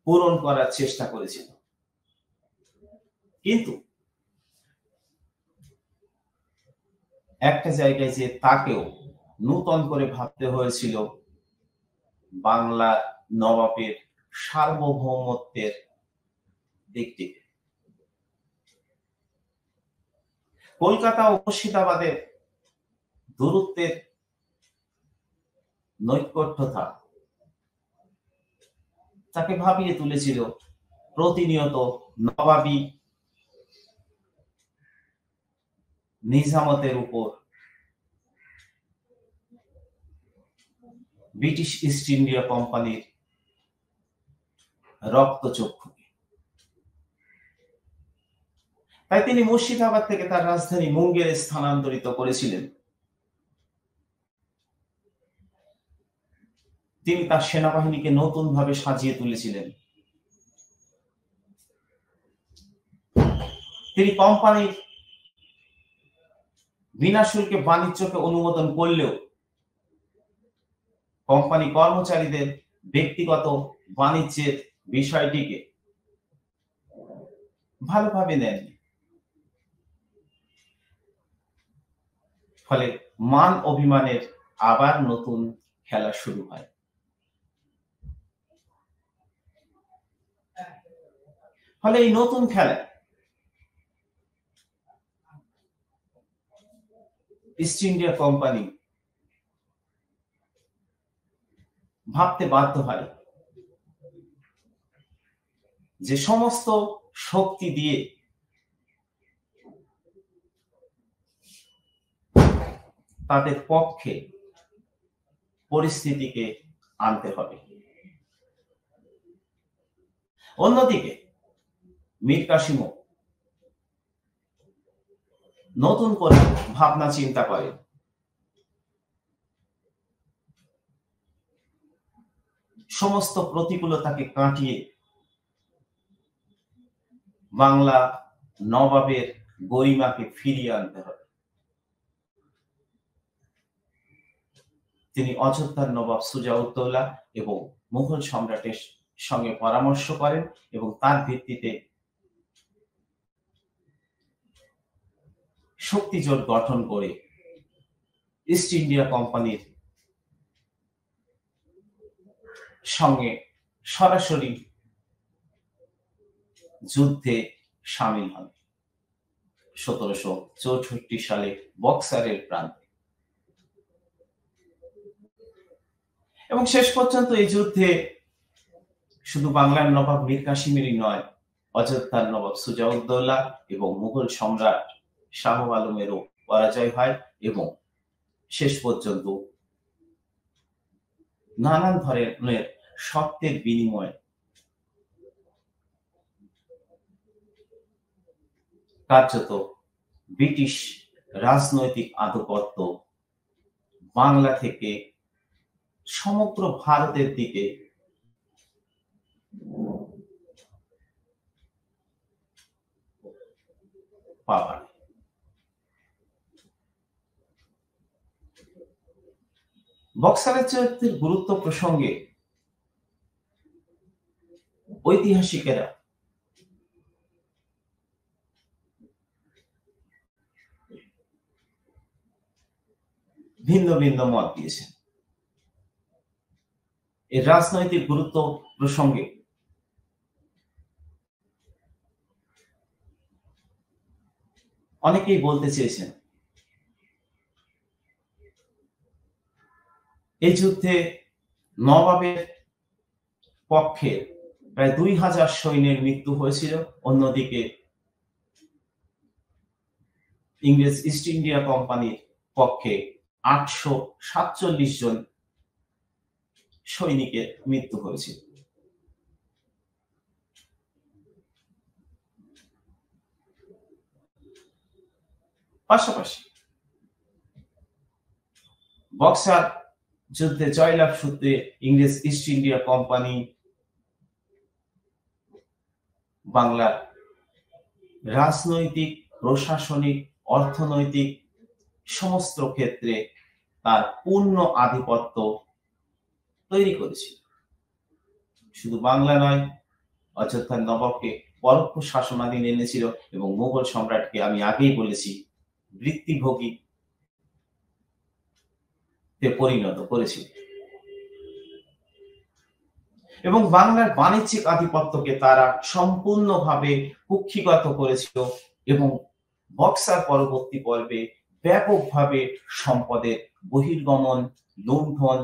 পূরণ করার চেষ্টা করেছিল, কিন্তু একটা জায়গায় যে তাকেও নূতন করে ভাবতে হয়েছিল বাংলা নবাবের সার্বভৌমত্বের দিকটিকে। কলকাতা ও মুর্শিদাবাদের দূরত্বের নৈকট্যতা তাকে ভাবিয়ে তুলেছিল প্রতিনিয়ত নবাবী নিজামতের উপর ব্রিটিশ ইস্ট ইন্ডিয়া কোম্পানির রক্তচক্ষুকে। তাই তিনি মুর্শিদাবাদ থেকে তার রাজধানী মুঙ্গেরে স্থানান্তরিত করেছিলেন। তিনি তার সেনাবাহিনীকে নতুন ভাবে সাজিয়ে তুলেছিলেন। তিনি কোম্পানির বিনা শুল্কে বাণিজ্যকে অনুমোদন করলেও কোম্পানি কর্মচারীদের ব্যক্তিগত বাণিজ্যের বিষয়টিকে ভালোভাবে নেননি। ফলে মান অভিমানের আবার নতুন খেলা শুরু হয়। ফলে এই নতুন খেলায় ইস্ট ইন্ডিয়া কোম্পানি ভাবতে বাধ্য হয় যে সমস্ত শক্তি দিয়ে তাদের পক্ষে পরিস্থিতিকে আনতে হবে। অন্যদিকে মীর কাসিমও নতুন করে ভাবনা চিন্তা করেন। সমস্ত প্রতিকূলতাকে কাটিয়ে বাংলা নবাবের গরিমাকে ফিরিয়ে আনতে হবে। তিনি অযোধ্যার নবাব সুজা-উদ-দৌলা এবং মুঘল সম্রাটের সঙ্গে পরামর্শ করেন এবং তার ভিত্তিতে শক্তিজোট গঠন করে ইস্ট ইন্ডিয়া কোম্পানির সঙ্গে সরাসরি যুদ্ধে সামিল হন 1764 সালে বক্সারের প্রান্তে। এবং শেষ পর্যন্ত এই যুদ্ধে শুধু বাংলার নবাব মীর কাসিমেরই নয়, অযোধ্যার নবাব সুজা-উদ-দৌলা এবং মুঘল সম্রাট শাহ আলমেরও পরাজয় হয় এবং শেষ পর্যন্ত নানান ধরনের শর্তের বিনিময়ে কার্যত ব্রিটিশ রাজনৈতিক আধিপত্য বাংলা থেকে সমগ্র ভারতের দিকে পাওয়ার। বক্সারের যুদ্ধের গুরুত্ব প্রসঙ্গে ঐতিহাসিকেরা ভিন্ন ভিন্ন মত দিয়েছেন। এর রাজনৈতিক গুরুত্ব প্রসঙ্গে অনেকেই বলতে চেয়েছেন এই যুদ্ধে নবাবের পক্ষে প্রায় 2000 সৈন্যের মৃত্যু হয়েছিল, অন্যদিকে ইংরেজ ইস্ট ইন্ডিয়া কোম্পানির পক্ষে 847 জন সৈনিকের মৃত্যু হয়েছিল। পাশাপাশি বক্সার যুদ্ধে জয়লাভ সূত্রে ইংরেজ ইস্ট ইন্ডিয়া কোম্পানি বাংলার রাজনৈতিক, প্রশাসনিক, অর্থনৈতিক সমস্ত ক্ষেত্রে তার পূর্ণ আধিপত্য তৈরি করেছিল। শুধু বাংলা নয়, অযোধ্যার নবাবকে পরোক্ষ শাসনাধীন এনেছিল এবং মুঘল সম্রাটকে আমি আগেই বলেছি বৃত্তিভোগী পরিণত করেছিল এবং বাংলার বাণিজ্যিক আধিপত্যকে তারা সম্পূর্ণভাবে কুক্ষিগত করেছিল এবং বক্সার পরবর্তী পর্বে ব্যাপকভাবে সম্পদের বহির্গমন, লুণ্ঠন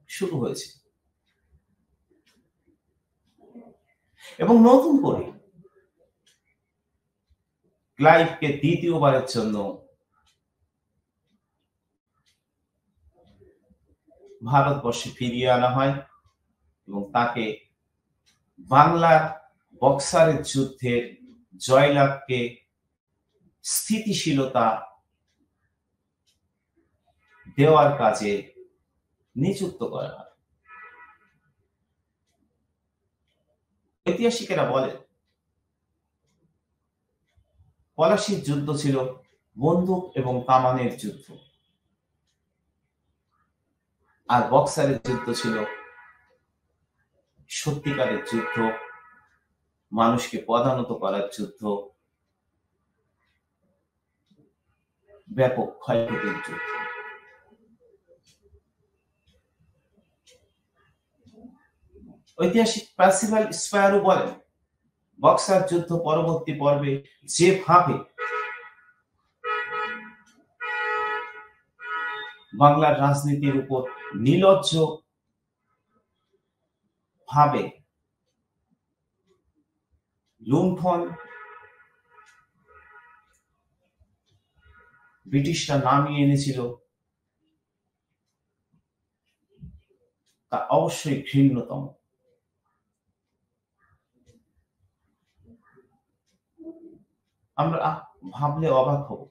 শুরু হয়েছে এবং নতুন করে ক্লাইভকে দ্বিতীয়বারের জন্য ভারতবর্ষে ফিরিয়ে আনা হয় এবং তাকে বাংলার বক্সারের যুদ্ধের জয়লাভকে স্থিতিশীলতা দেওয়ার কাজে নিযুক্ত করা হয়। ঐতিহাসিকেরা বলেন পলাশীর যুদ্ধ ছিল বন্দুক এবং কামানের যুদ্ধ, আর বক্সারের যুদ্ধ ছিল সত্যিকারের যুদ্ধ, মানুষকে পদানত করার যুদ্ধ, ব্যাপক ক্ষয়ক্ষতির যুদ্ধ। ঐতিহাসিক পার্সিভাল স্পায়ারও বলেন বক্সার যুদ্ধ পরবর্তী পর্বে যেভাবে বাংলার রাজনীতির উপর নির্লজ্জ ভাবে লুণ্ঠন ব্রিটিশরা নামিয়ে এনেছিল, তা অবশ্যই ঘৃণ্যতম। আমরা ভাবলে অবাক হব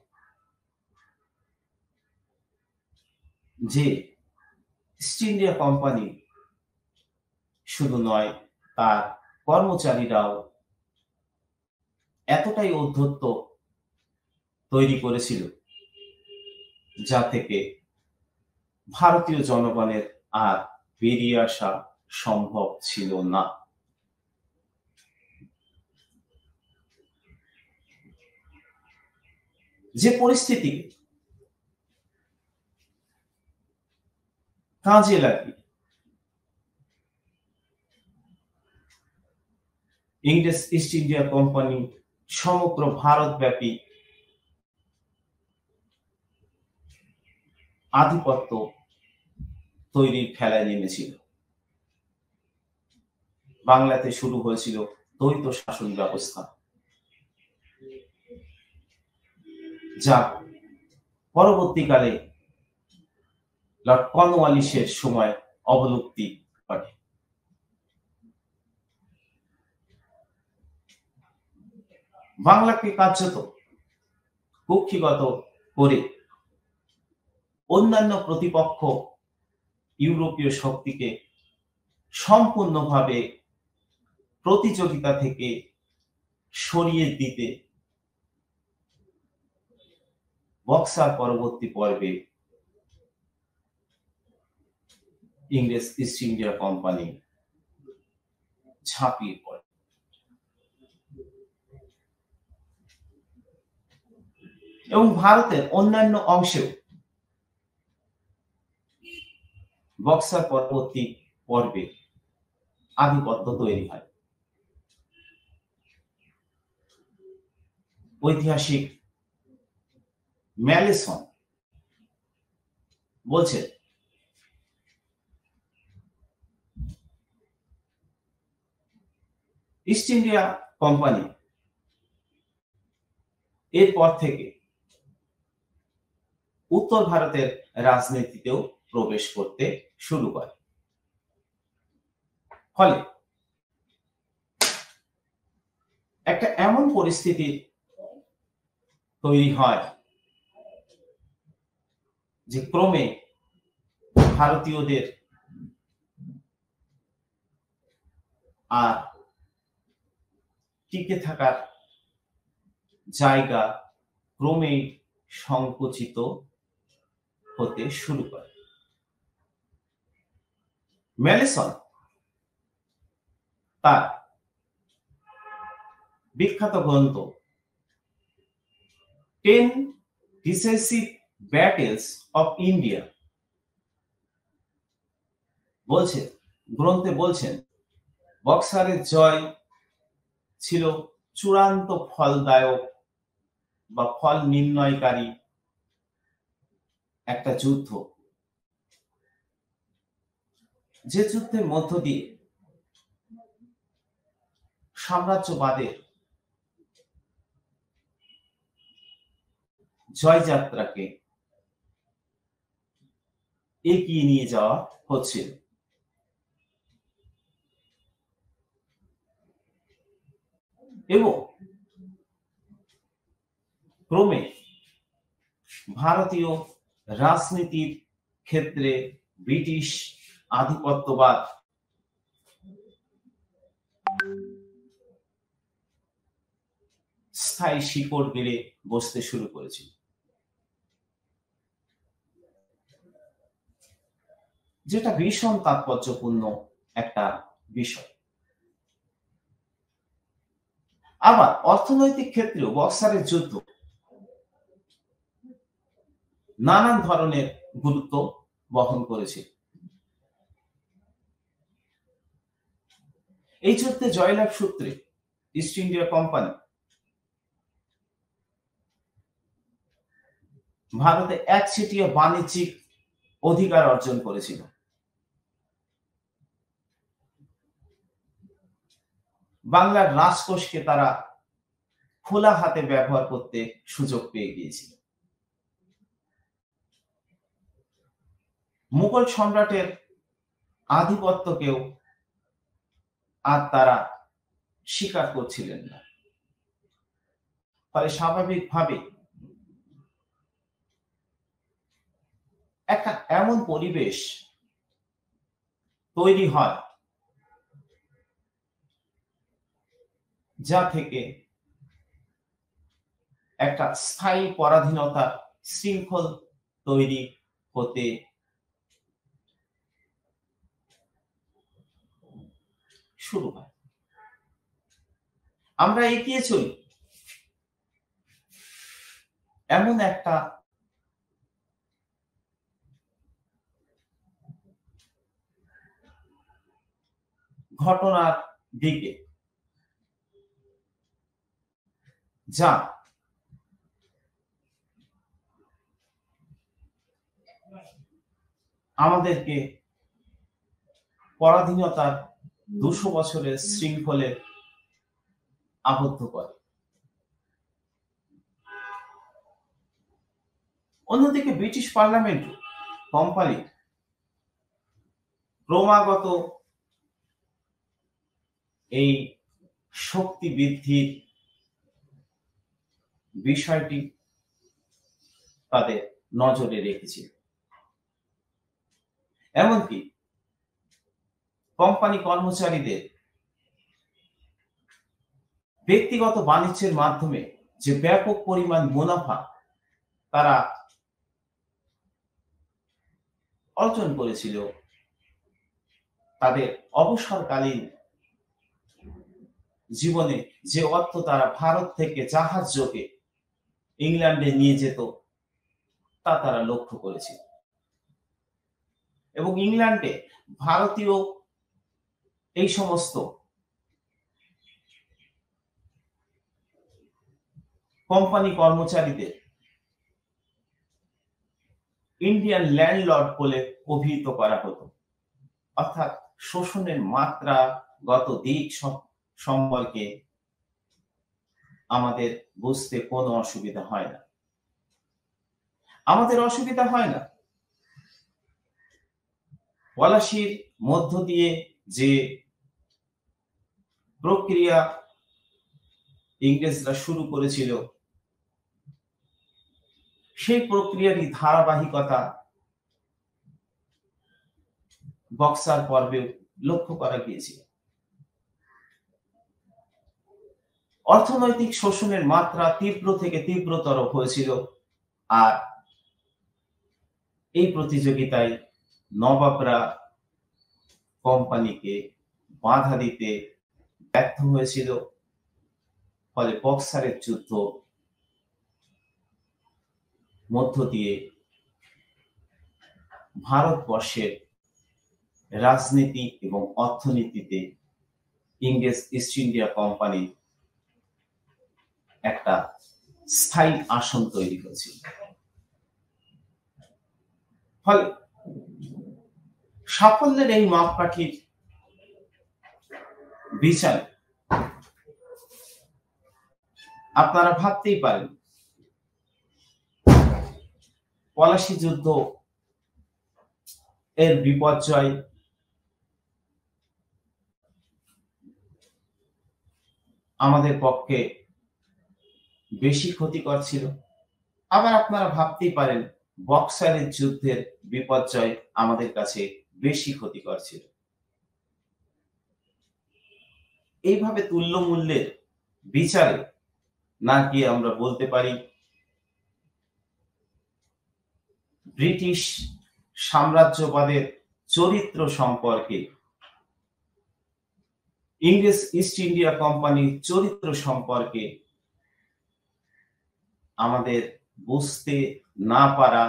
যে ইস্ট ইন্ডিয়া কোম্পানি শুধু নয়, তার কর্মচারীরাও এতটাই ঔদ্ধত্য তৈরি করেছিল যা থেকে ভারতীয় জনগণের আর বেরিয়ে আসা সম্ভব ছিল না। যে পরিস্থিতি কাজে লাগিয়ে ইংরেজ ইস্ট ইন্ডিয়া কোম্পানি সমগ্র ভারতব্যাপী আধিপত্য তৈরির খেলায় নেমেছিল। বাংলাতে শুরু হয়েছিল দ্বৈত শাসন ব্যবস্থা, যা পরবর্তীকালে লর্ড কর্নওয়ালিসের সময় অবলুপ্তি ঘটে। বাংলাকে কার্যত কক্ষিগত করে অন্যান্য প্রতিপক্ষ ইউরোপীয় শক্তিকে সম্পূর্ণভাবে প্রতিযোগিতা থেকে সরিয়ে দিতে বক্সার পরবর্তী পর্বে ইংরেজ ইস্ট ইন্ডিয়া কোম্পানি ঝাঁপিয়ে পড়ে। এবং ভারতের অন্যান্য অংশেও বক্সার পরবর্তী পর্বে আধিপত্য তৈরি হয়। ঐতিহাসিক ম্যালেসন বলছেন, ইস্ট ইন্ডিয়া কোম্পানি এরপর থেকে উত্তর ভারতের রাজনীতিতেও প্রবেশ করতে শুরু করে। ফলে একটা এমন পরিস্থিতি তৈরি হয় যে ক্রমে ভারতীয়দের আর টিকে থাকার জায়গা ক্রমেই সংকুচিত হতে শুরু করে। ম্যালেসন তার বিখ্যাত গ্রন্থ 10 Decisive Battles of India গ্রন্থে বলছেন, বক্সারের জয় ছিল চূড়ান্ত ফলদায়ক বা ফল নির্ণয়কারী একটা যুদ্ধ, যে যুদ্ধের মধ্য দিয়ে সাম্রাজ্যবাদের জয়যাত্রাকে এগিয়ে নিয়ে যাওয়া হচ্ছিল। এবং ক্রমে ভারতীয় রাজনীতির ক্ষেত্রে ব্রিটিশ আধিপত্যবাদ স্থায়ী শিকড় গেড়ে বসতে শুরু করেছিল, যেটা ভীষণ তাৎপর্যপূর্ণ একটা বিষয়। আবার অর্থনৈতিক ক্ষেত্রেও বক্সারের যুদ্ধ নানান ধরনের গুরুত্ব বহন করেছে। এই যুদ্ধে জয়লাভ সূত্রে ইস্ট ইন্ডিয়া কোম্পানি ভারতে একচেটিয়া বাণিজ্যিক অধিকার অর্জন করেছিল। বাংলার রাজকোষকে তারা খোলা হাতে ব্যবহার করতে সুযোগ পেয়ে গিয়েছিল। মুঘল সম্রাটের আধিপত্যকেও আর তারা স্বীকার করছিলেন না। ফলে স্বাভাবিকভাবে একটা এমন পরিবেশ তৈরি হয় যা থেকে একটা স্থায়ী পরাধীনতার শৃঙ্খল তৈরি হতে শুরু হয়। আমরা এগিয়ে চলি এমন একটা ঘটনার দিকে যা আমাদেরকে পরাধীনতার 200 বছরের শৃঙ্খলে আবদ্ধ করে। অন্যদিকে ব্রিটিশ পার্লামেন্ট কোম্পানি ক্রমাগত এই শক্তি বৃদ্ধির বিষয়টি তাদের নজরে রেখেছিল। এমনকি কোম্পানি কর্মচারীদের ব্যক্তিগত বাণিজ্যের মাধ্যমে যে ব্যাপক পরিমাণ মুনাফা তারা অর্জন করেছিল, তাদের অবসরকালীন জীবনে যে অর্থ তারা ভারত থেকে জাহাজ যোগে ইংল্যান্ডে নিয়ে যেত তা তারা লক্ষ্য করেছিল। এবং ইংল্যান্ডে ভারতীয় এই সমস্ত কোম্পানি কর্মচারীদের ইন্ডিয়ান ল্যান্ডলর্ড বলে অভিহিত করা হতো। অর্থাৎ শোষণের মাত্রাগত দিক সম্পর্কে আমাদের বুঝতে কোনো অসুবিধা হয় না। আমাদের অসুবিধা হয় না পলাশির মধ্য দিয়ে যে প্রক্রিয়া ইংরেজরা শুরু করেছিল সেই প্রক্রিয়ারই ধারাবাহিকতা বক্সার পর্বে লক্ষ্য করা গিয়েছিল। অর্থনৈতিক শোষণের মাত্রা তীব্র থেকে তীব্রতর হয়েছিল, আর এই প্রতিযোগিতায় নবাবরা কোম্পানিকে বাধা দিতে ব্যর্থ হয়েছিল। ফলে বক্সারের যুদ্ধ মধ্য দিয়ে ভারতবর্ষের রাজনীতি এবং অর্থনীতিতে ইংরেজ ইস্ট ইন্ডিয়া কোম্পানি একটা স্থায়ী আসন তৈরি হয়েছিল। ফলে সাফল্যের এই মাপকাঠির বিচারে আপনারা ভাবতেই পারেন পলাশী যুদ্ধ এর বিপর্যয় আমাদের পক্ষে বেশি ক্ষতিকর ছিল। আবার আপনারা ভাবতেই পারেন বক্সারের যুদ্ধের বিপর্যয় আমাদের কাছে বেশি ক্ষতিকর ছিল। এইভাবে তুল্য মূল্যের বিচারে না গিয়ে আমরা বলতে পারি ব্রিটিশ সাম্রাজ্যবাদের চরিত্র সম্পর্কে, ইংরেজ ইস্ট ইন্ডিয়া কোম্পানির চরিত্র সম্পর্কে আমাদের বুঝতে না পারা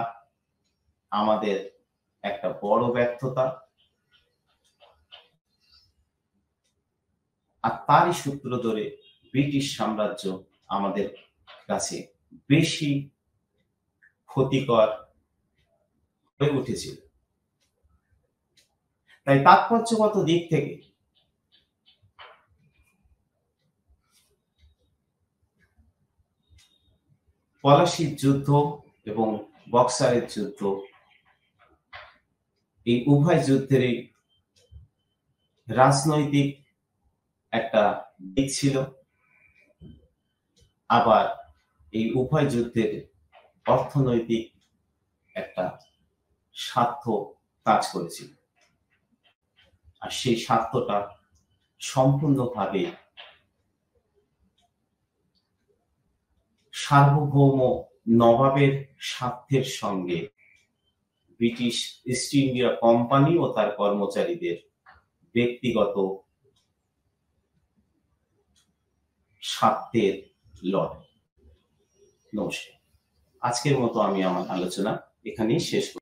আমাদের একটা বড় ব্যর্থতা। আর তারই সূত্র ধরে ব্রিটিশ সাম্রাজ্য আমাদের কাছে বেশি ক্ষতিকর হয়ে উঠেছিল। তাই তাৎপর্যগত দিক থেকে পলাশীর যুদ্ধ এবং বক্সারের যুদ্ধ এই উভয় যুদ্ধেরই রাজনৈতিক একটা দিক ছিল, আবার এই উভয় যুদ্ধের অর্থনৈতিক একটা স্বার্থ কাজ করেছিল। আর সেই স্বার্থটা সম্পূর্ণভাবে সার্বভৌম নবাবের স্বার্থের সঙ্গে ব্রিটিশ ইস্ট ইন্ডিয়া কোম্পানি ও তার কর্মচারীদের ব্যক্তিগত স্বার্থের লড়াই। নমস্কার। আজকের মতো আমি আমার আলোচনা এখানেই শেষ করছি।